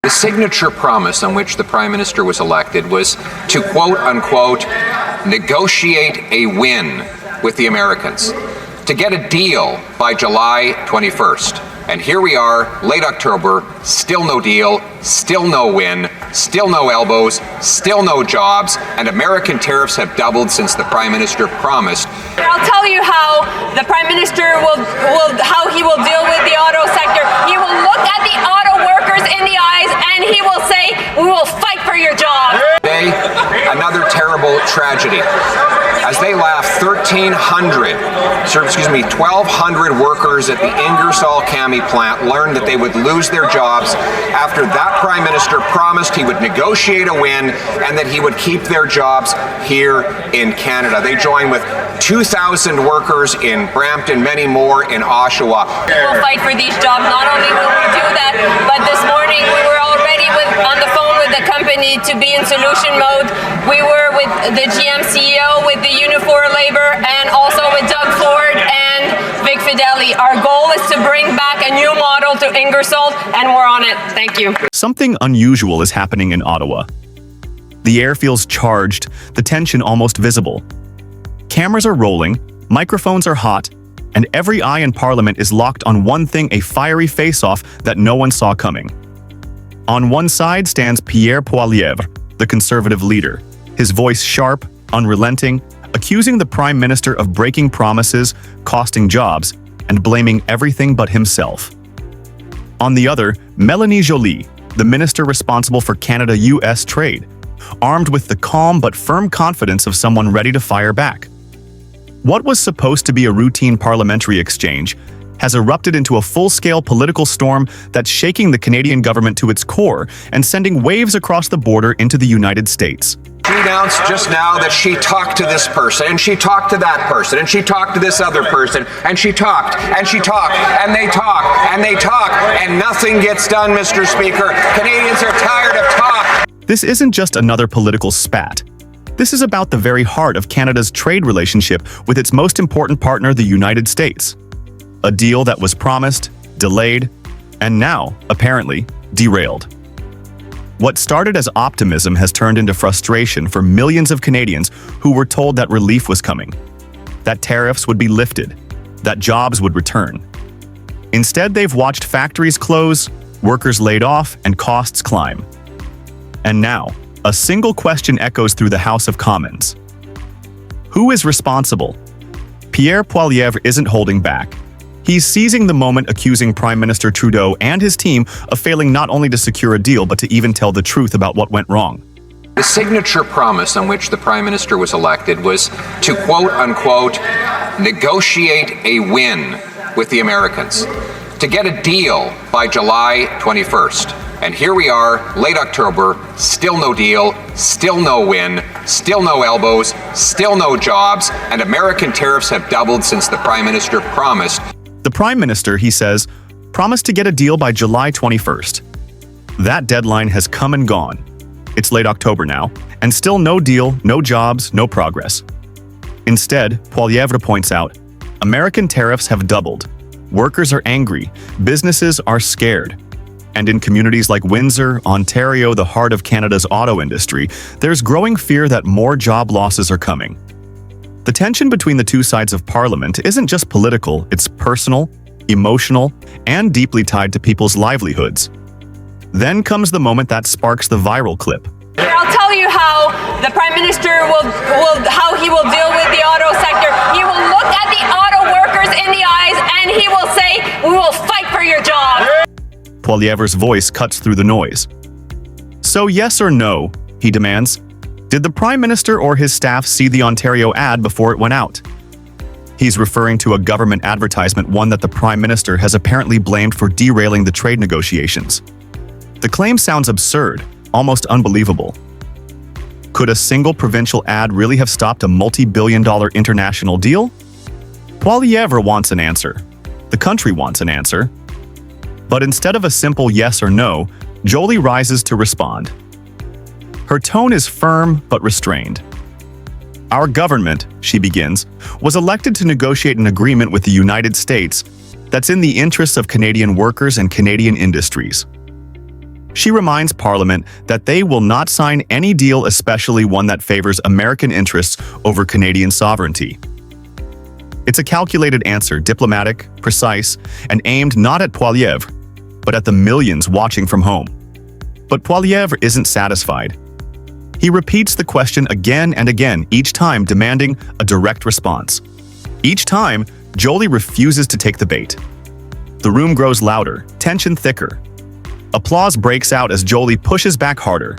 The signature promise on which the Prime Minister was elected was to, quote-unquote, negotiate a win with the Americans, to get a deal by July 21st. And here we are, late October, still no deal, still no win, still no elbows, still no jobs, and American tariffs have doubled since the Prime Minister promised. I'll tell you how the Prime Minister how he will deal with the auto sector. He will look at the auto workers in the eyes and he will say, we will fight for your job. Today, another terrible tragedy. As they laugh, 1,200 workers at the Ingersoll Cami plant learned that they would lose their jobs after that Prime Minister promised he would negotiate a win and that he would keep their jobs here in Canada. They join with 2,000 workers in Brampton, many more in Oshawa. We'll fight for these jobs. Not only will we do that, but this morning we were already on the phone with the company to be in solution mode. We were with the GM CEO, with the Unifor Labor, and also with Doug Ford and Vic Fideli. Our goal is to bring back a new model to Ingersoll, and we're on it. Thank you. Something unusual is happening in Ottawa. The air feels charged, the tension almost visible. Cameras are rolling, microphones are hot, and every eye in Parliament is locked on one thing, a fiery face-off that no one saw coming. On one side stands Pierre Poilievre, the Conservative leader, his voice sharp, unrelenting, accusing the Prime Minister of breaking promises, costing jobs, and blaming everything but himself. On the other, Mélanie Joly, the minister responsible for Canada-US trade, armed with the calm but firm confidence of someone ready to fire back. What was supposed to be a routine parliamentary exchange has erupted into a full-scale political storm that's shaking the Canadian government to its core and sending waves across the border into the United States. She announced just now that she talked to this person, and she talked to that person, and she talked to this other person, and she talked, and she talked, and they talk, and they talk, and nothing gets done, Mr. Speaker. Canadians are tired of talk. This isn't just another political spat. This is about the very heart of Canada's trade relationship with its most important partner, the United States. A deal that was promised, delayed, and now, apparently, derailed. What started as optimism has turned into frustration for millions of Canadians who were told that relief was coming, that tariffs would be lifted, that jobs would return. Instead, they've watched factories close, workers laid off, and costs climb. And now, a single question echoes through the House of Commons. Who is responsible? Pierre Poilievre isn't holding back. He's seizing the moment, accusing Prime Minister Trudeau and his team of failing not only to secure a deal, but to even tell the truth about what went wrong. The signature promise on which the Prime Minister was elected was to, quote-unquote, negotiate a win with the Americans, to get a deal by July 21st. And here we are, late October, still no deal, still no win, still no elbows, still no jobs, and American tariffs have doubled since the Prime Minister promised. The Prime Minister, he says, promised to get a deal by July 21st. That deadline has come and gone. It's late October now, and still no deal, no jobs, no progress. Instead, Poilievre points out, American tariffs have doubled. Workers are angry, businesses are scared. And in communities like Windsor, Ontario, the heart of Canada's auto industry, there's growing fear that more job losses are coming. The tension between the two sides of Parliament isn't just political, it's personal, emotional, and deeply tied to people's livelihoods. Then comes the moment that sparks the viral clip. I'll tell you how the Prime Minister how he will deal with the auto sector. He will look at the auto workers in the eyes and he will say, we will fight for your job. Poilievre's voice cuts through the noise. So yes or no, he demands. Did the Prime Minister or his staff see the Ontario ad before it went out? He's referring to a government advertisement, one that the Prime Minister has apparently blamed for derailing the trade negotiations. The claim sounds absurd, almost unbelievable. Could a single provincial ad really have stopped a multi-billion-dollar international deal? Poilievre wants an answer. The country wants an answer. But instead of a simple yes or no, Joly rises to respond. Her tone is firm but restrained. Our government, she begins, was elected to negotiate an agreement with the United States that's in the interests of Canadian workers and Canadian industries. She reminds Parliament that they will not sign any deal, especially one that favors American interests over Canadian sovereignty. It's a calculated answer, diplomatic, precise, and aimed not at Poilievre, but at the millions watching from home. But Poilievre isn't satisfied. He repeats the question again and again, each time demanding a direct response. Each time, Joly refuses to take the bait. The room grows louder, tension thicker. Applause breaks out as Joly pushes back harder.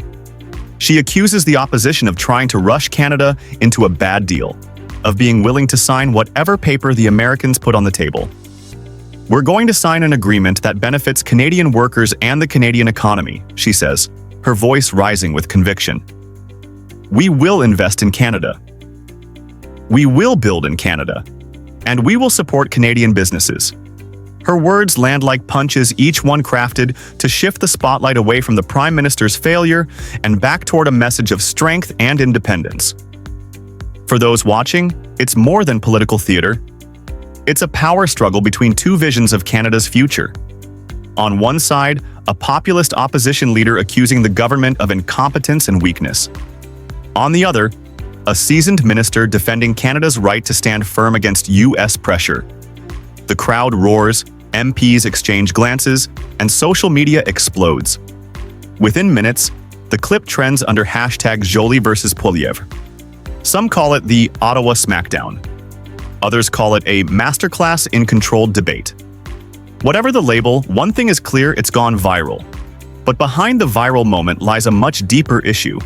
She accuses the opposition of trying to rush Canada into a bad deal, of being willing to sign whatever paper the Americans put on the table. "We're going to sign an agreement that benefits Canadian workers and the Canadian economy," she says, her voice rising with conviction. "We will invest in Canada. We will build in Canada. And we will support Canadian businesses." Her words land like punches, each one crafted to shift the spotlight away from the Prime Minister's failure and back toward a message of strength and independence. For those watching, it's more than political theater. It's a power struggle between two visions of Canada's future. On one side, a populist opposition leader accusing the government of incompetence and weakness. On the other, a seasoned minister defending Canada's right to stand firm against U.S. pressure. The crowd roars, MPs exchange glances, and social media explodes. Within minutes, the clip trends under hashtag Joly versus Poilievre. Some call it the Ottawa Smackdown. Others call it a masterclass in controlled debate. Whatever the label, one thing is clear: it's gone viral. But behind the viral moment lies a much deeper issue.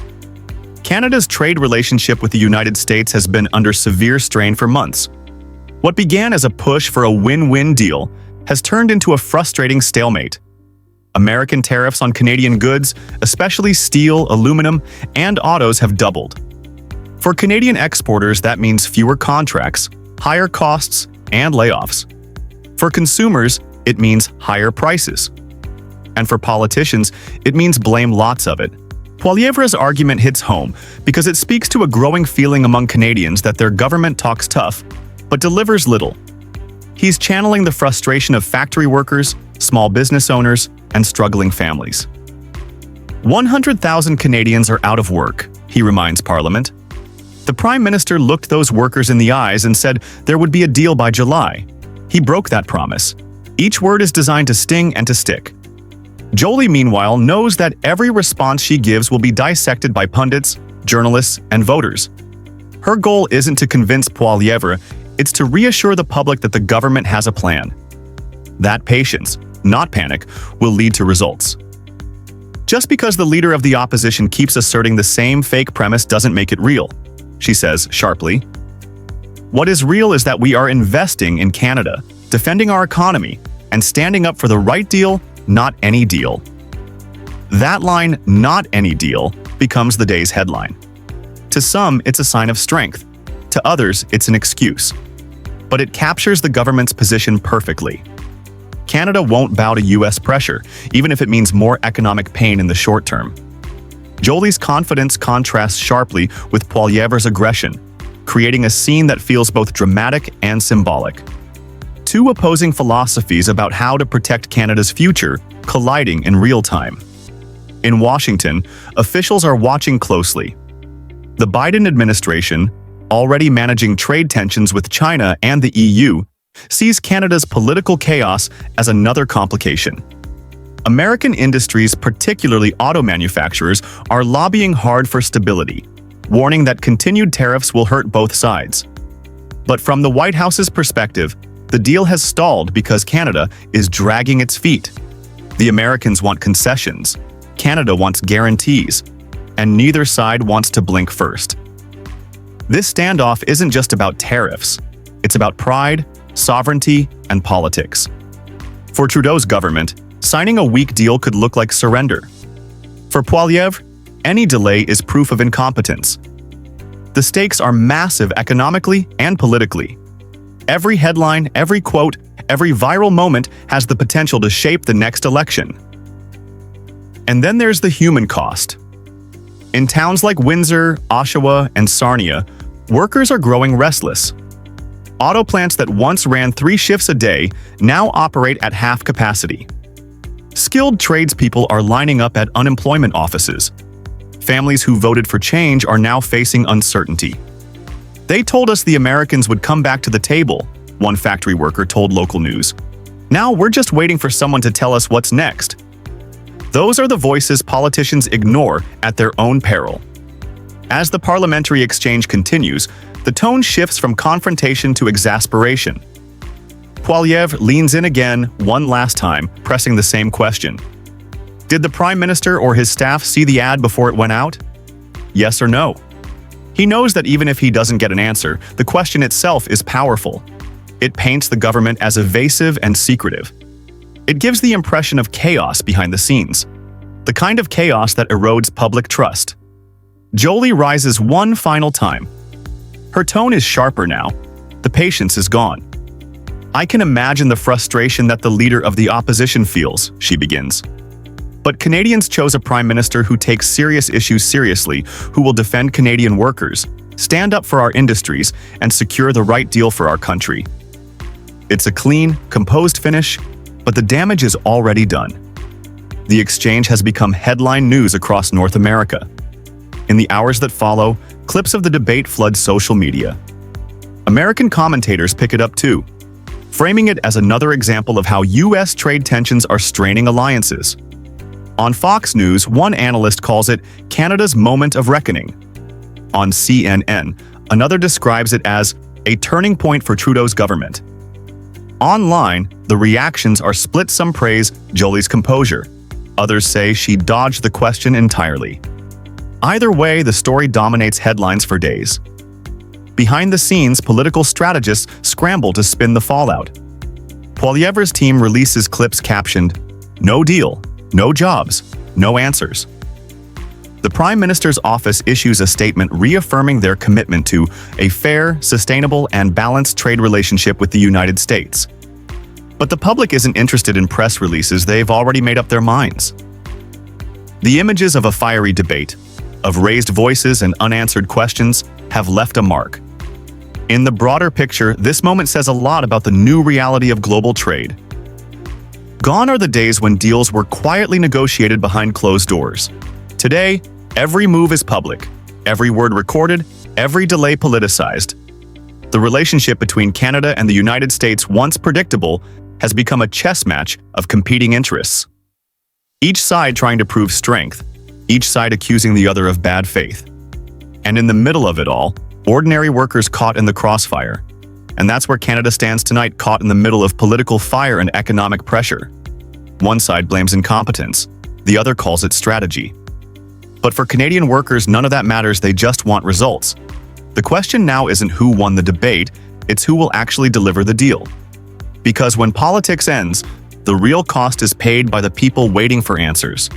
Canada's trade relationship with the United States has been under severe strain for months. What began as a push for a win-win deal has turned into a frustrating stalemate. American tariffs on Canadian goods, especially steel, aluminum, and autos, have doubled. For Canadian exporters, that means fewer contracts, higher costs, and layoffs. For consumers, it means higher prices. And for politicians, it means blame lots of it. Poilievre's argument hits home because it speaks to a growing feeling among Canadians that their government talks tough, but delivers little. He's channeling the frustration of factory workers, small business owners, and struggling families. 100,000 Canadians are out of work, he reminds Parliament. The Prime Minister looked those workers in the eyes and said there would be a deal by July. He broke that promise. Each word is designed to sting and to stick. Joly, meanwhile, knows that every response she gives will be dissected by pundits, journalists, and voters. Her goal isn't to convince Poilievre, it's to reassure the public that the government has a plan. That patience, not panic, will lead to results. Just because the leader of the opposition keeps asserting the same fake premise doesn't make it real, she says sharply. What is real is that we are investing in Canada, defending our economy, and standing up for the right deal, not any deal. That line, "not any deal," becomes the day's headline. To some, it's a sign of strength. To others, it's an excuse. But it captures the government's position perfectly. Canada won't bow to U.S. pressure, even if it means more economic pain in the short term. Joly's confidence contrasts sharply with Poilievre's aggression, creating a scene that feels both dramatic and symbolic. Two opposing philosophies about how to protect Canada's future colliding in real time. In Washington, officials are watching closely. The Biden administration, already managing trade tensions with China and the EU, sees Canada's political chaos as another complication. American industries, particularly auto manufacturers, are lobbying hard for stability, warning that continued tariffs will hurt both sides. But from the White House's perspective, the deal has stalled because Canada is dragging its feet. The Americans want concessions, Canada wants guarantees, and neither side wants to blink first. This standoff isn't just about tariffs. It's about pride, sovereignty, and politics. For Trudeau's government, signing a weak deal could look like surrender. For Poilievre, any delay is proof of incompetence. The stakes are massive economically and politically. Every headline, every quote, every viral moment has the potential to shape the next election. And then there's the human cost. In towns like Windsor, Oshawa, and Sarnia, workers are growing restless. Auto plants that once ran 3 shifts a day now operate at half capacity. Skilled tradespeople are lining up at unemployment offices. Families who voted for change are now facing uncertainty. They told us the Americans would come back to the table, one factory worker told local news. Now we're just waiting for someone to tell us what's next. Those are the voices politicians ignore at their own peril. As the parliamentary exchange continues, the tone shifts from confrontation to exasperation. Poilievre leans in again, one last time, pressing the same question. Did the Prime Minister or his staff see the ad before it went out? Yes or no? He knows that even if he doesn't get an answer, the question itself is powerful. It paints the government as evasive and secretive. It gives the impression of chaos behind the scenes, the kind of chaos that erodes public trust. Joly rises one final time. Her tone is sharper now. The patience is gone. I can imagine the frustration that the leader of the opposition feels, she begins. But Canadians chose a prime minister who takes serious issues seriously, who will defend Canadian workers, stand up for our industries, and secure the right deal for our country. It's a clean, composed finish, but the damage is already done. The exchange has become headline news across North America. In the hours that follow, clips of the debate flood social media. American commentators pick it up too, framing it as another example of how U.S. trade tensions are straining alliances. On Fox News, one analyst calls it Canada's moment of reckoning. On CNN, another describes it as a turning point for Trudeau's government. Online, the reactions are split. Some praise Joly's composure. Others say she dodged the question entirely. Either way, the story dominates headlines for days. Behind the scenes, political strategists scramble to spin the fallout. Poilievre's team releases clips captioned, "No deal, no jobs, no answers." The Prime Minister's office issues a statement reaffirming their commitment to a fair, sustainable, and balanced trade relationship with the United States. But the public isn't interested in press releases. They've already made up their minds. The images of a fiery debate, of raised voices and unanswered questions, have left a mark. In the broader picture, this moment says a lot about the new reality of global trade. Gone are the days when deals were quietly negotiated behind closed doors. Today, every move is public, every word recorded, every delay politicized. The relationship between Canada and the United States, once predictable, has become a chess match of competing interests. Each side trying to prove strength, each side accusing the other of bad faith. And in the middle of it all, ordinary workers caught in the crossfire. And that's where Canada stands tonight, caught in the middle of political fire and economic pressure. One side blames incompetence, the other calls it strategy. But for Canadian workers, none of that matters. They just want results. The question now isn't who won the debate, it's who will actually deliver the deal. Because when politics ends, the real cost is paid by the people waiting for answers.